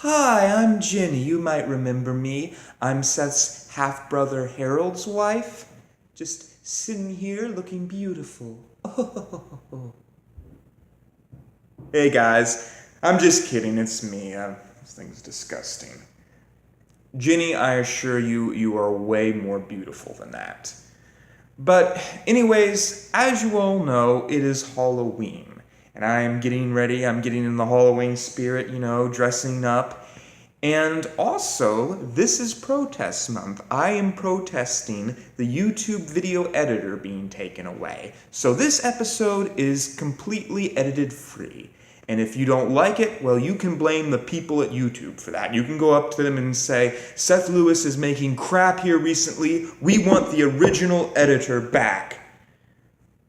Hi, I'm Jenny. You might remember me. I'm Seth's half-brother Harold's wife. Just sitting here looking beautiful. Hey guys, I'm just kidding. It's me. This thing's disgusting. Jenny, I assure you, you are way more beautiful than that. But anyways, as you all know, it is Halloween. And I am getting ready. I'm getting in the Halloween spirit, dressing up. And also, this is protest month. I am protesting the YouTube video editor being taken away. So this episode is completely edited free. And if you don't like it, well, you can blame the people at YouTube for that. You can go up to them and say, Seth Lewis is making crap here recently. We want the original editor back.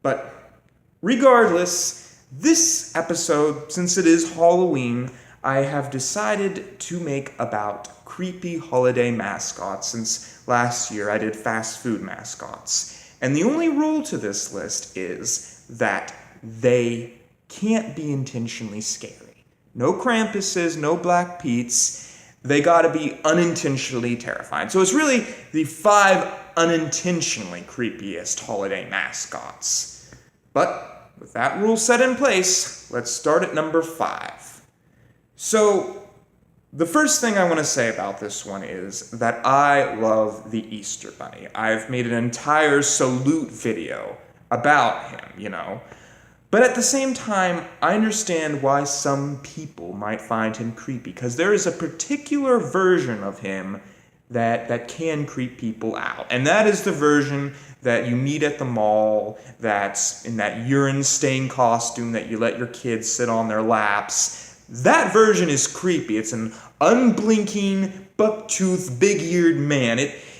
But regardless, this episode, since it is Halloween, I have decided to make about creepy holiday mascots. Since last year I did fast food mascots. And the only rule to this list is that they can't be intentionally scary. No Krampuses, no Black Pete's. They gotta be unintentionally terrifying. So it's really the 5 unintentionally creepiest holiday mascots. But with that rule set in place, let's start at number 5. So the first thing I want to say about this one is that I love the Easter Bunny. I've made an entire salute video about him, But at the same time, I understand why some people might find him creepy, because there is a particular version of him that can creep people out. And that is the version that you meet at the mall, that's in that urine stain costume that you let your kids sit on their laps. That version is creepy. It's an unblinking, buck-toothed, big-eared man.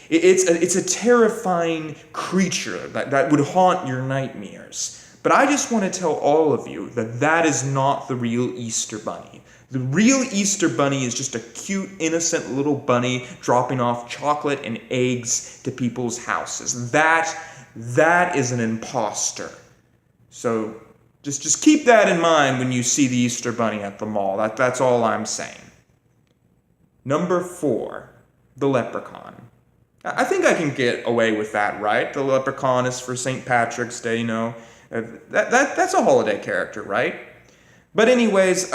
It's a terrifying creature that would haunt your nightmares. But I just want to tell all of you that that is not the real Easter Bunny. The real Easter Bunny is just a cute, innocent little bunny dropping off chocolate and eggs to people's houses. That is an imposter. So just keep that in mind when you see the Easter Bunny at the mall. That's all I'm saying. Number 4, the leprechaun. I think I can get away with that, right? The leprechaun is for St. Patrick's Day, That's a holiday character, right? But anyways,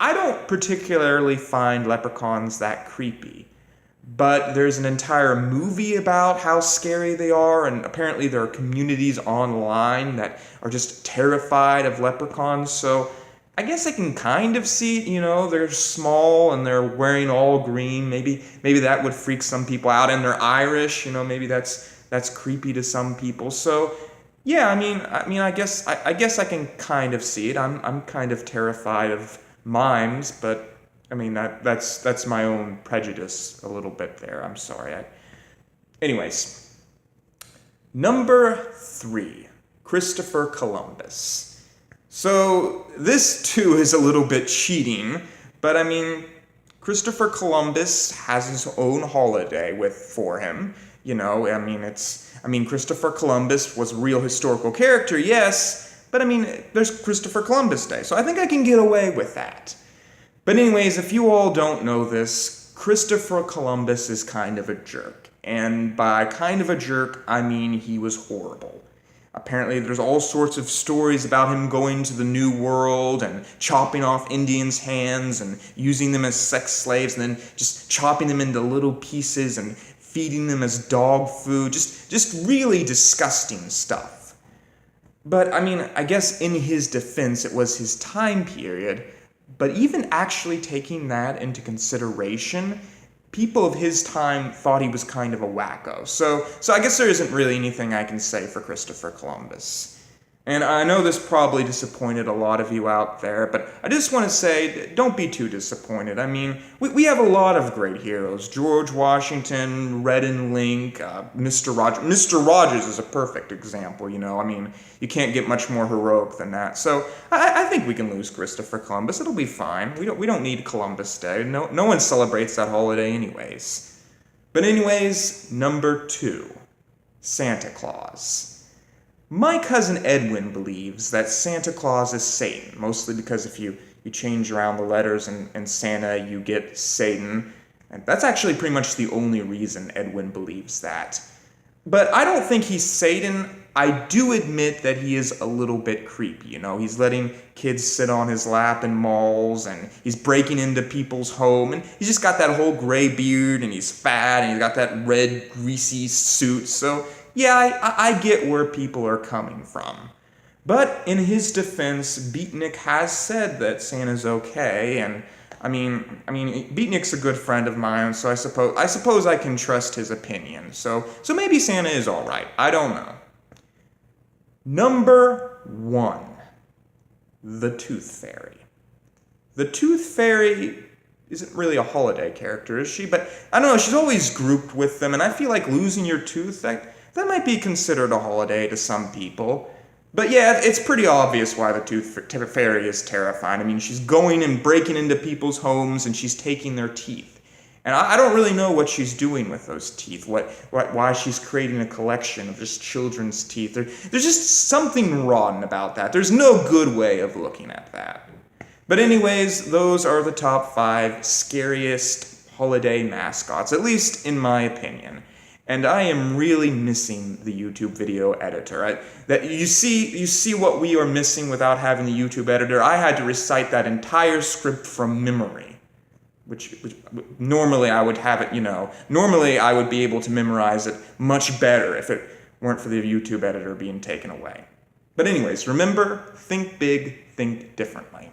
I don't particularly find leprechauns that creepy. But there's an entire movie about how scary they are, and apparently there are communities online that are just terrified of leprechauns, so I guess I can kind of see, they're small and they're wearing all green. Maybe that would freak some people out, and they're Irish, maybe that's creepy to some people. So yeah, I guess I can kind of see it. I'm kind of terrified of mimes, but that's my own prejudice a little bit there. I'm sorry. Anyways, number 3, Christopher Columbus. So this too is a little bit cheating, but Christopher Columbus has his own holiday for him. Christopher Columbus was a real historical character, yes, but there's Christopher Columbus Day, so I think I can get away with that. But anyways, if you all don't know this, Christopher Columbus is kind of a jerk. And by kind of a jerk, I mean he was horrible. Apparently there's all sorts of stories about him going to the New World and chopping off Indians' hands and using them as sex slaves and then just chopping them into little pieces and feeding them as dog food. Just really disgusting stuff. But I guess in his defense, it was his time period. But even actually taking that into consideration, people of his time thought he was kind of a wacko. So I guess there isn't really anything I can say for Christopher Columbus. And I know this probably disappointed a lot of you out there, but I just want to say, don't be too disappointed. We have a lot of great heroes. George Washington, Red and Link, Mr. Rogers. Mr. Rogers is a perfect example, you can't get much more heroic than that. So I think we can lose Christopher Columbus. It'll be fine. We don't need Columbus Day. No one celebrates that holiday anyways. But anyways, number 2, Santa Claus. My cousin Edwin believes that Santa Claus is Satan, mostly because if you you change around the letters in Santa, you get Satan. And that's actually pretty much the only reason Edwin believes that. But I don't think he's Satan. I do admit that he is a little bit creepy, you know. He's letting kids sit on his lap in malls, and he's breaking into people's home, and he's just got that whole gray beard, and he's fat, and he's got that red, greasy suit. So, yeah, I get where people are coming from. But in his defense, Beatnik has said that Santa's okay, and I mean, Beatnik's a good friend of mine, so I suppose I can trust his opinion. So maybe Santa is all right. I don't know. Number 1, the Tooth Fairy. The Tooth Fairy isn't really a holiday character, is she? But I don't know, she's always grouped with them, and I feel like losing your tooth, that might be considered a holiday to some people. But yeah, it's pretty obvious why the Tooth Fairy is terrifying. I mean, she's going and breaking into people's homes, and she's taking their teeth. And I don't really know what she's doing with those teeth, why she's creating a collection of just children's teeth. There's just something rotten about that. There's no good way of looking at that. But anyways, those are the top 5 scariest holiday mascots, at least in my opinion. And I am really missing the YouTube video editor. That you see what we are missing without having the YouTube editor. I had to recite that entire script from memory. Which normally I would have it, normally I would be able to memorize it much better if it weren't for the YouTube editor being taken away. But anyways, remember, think big, think differently.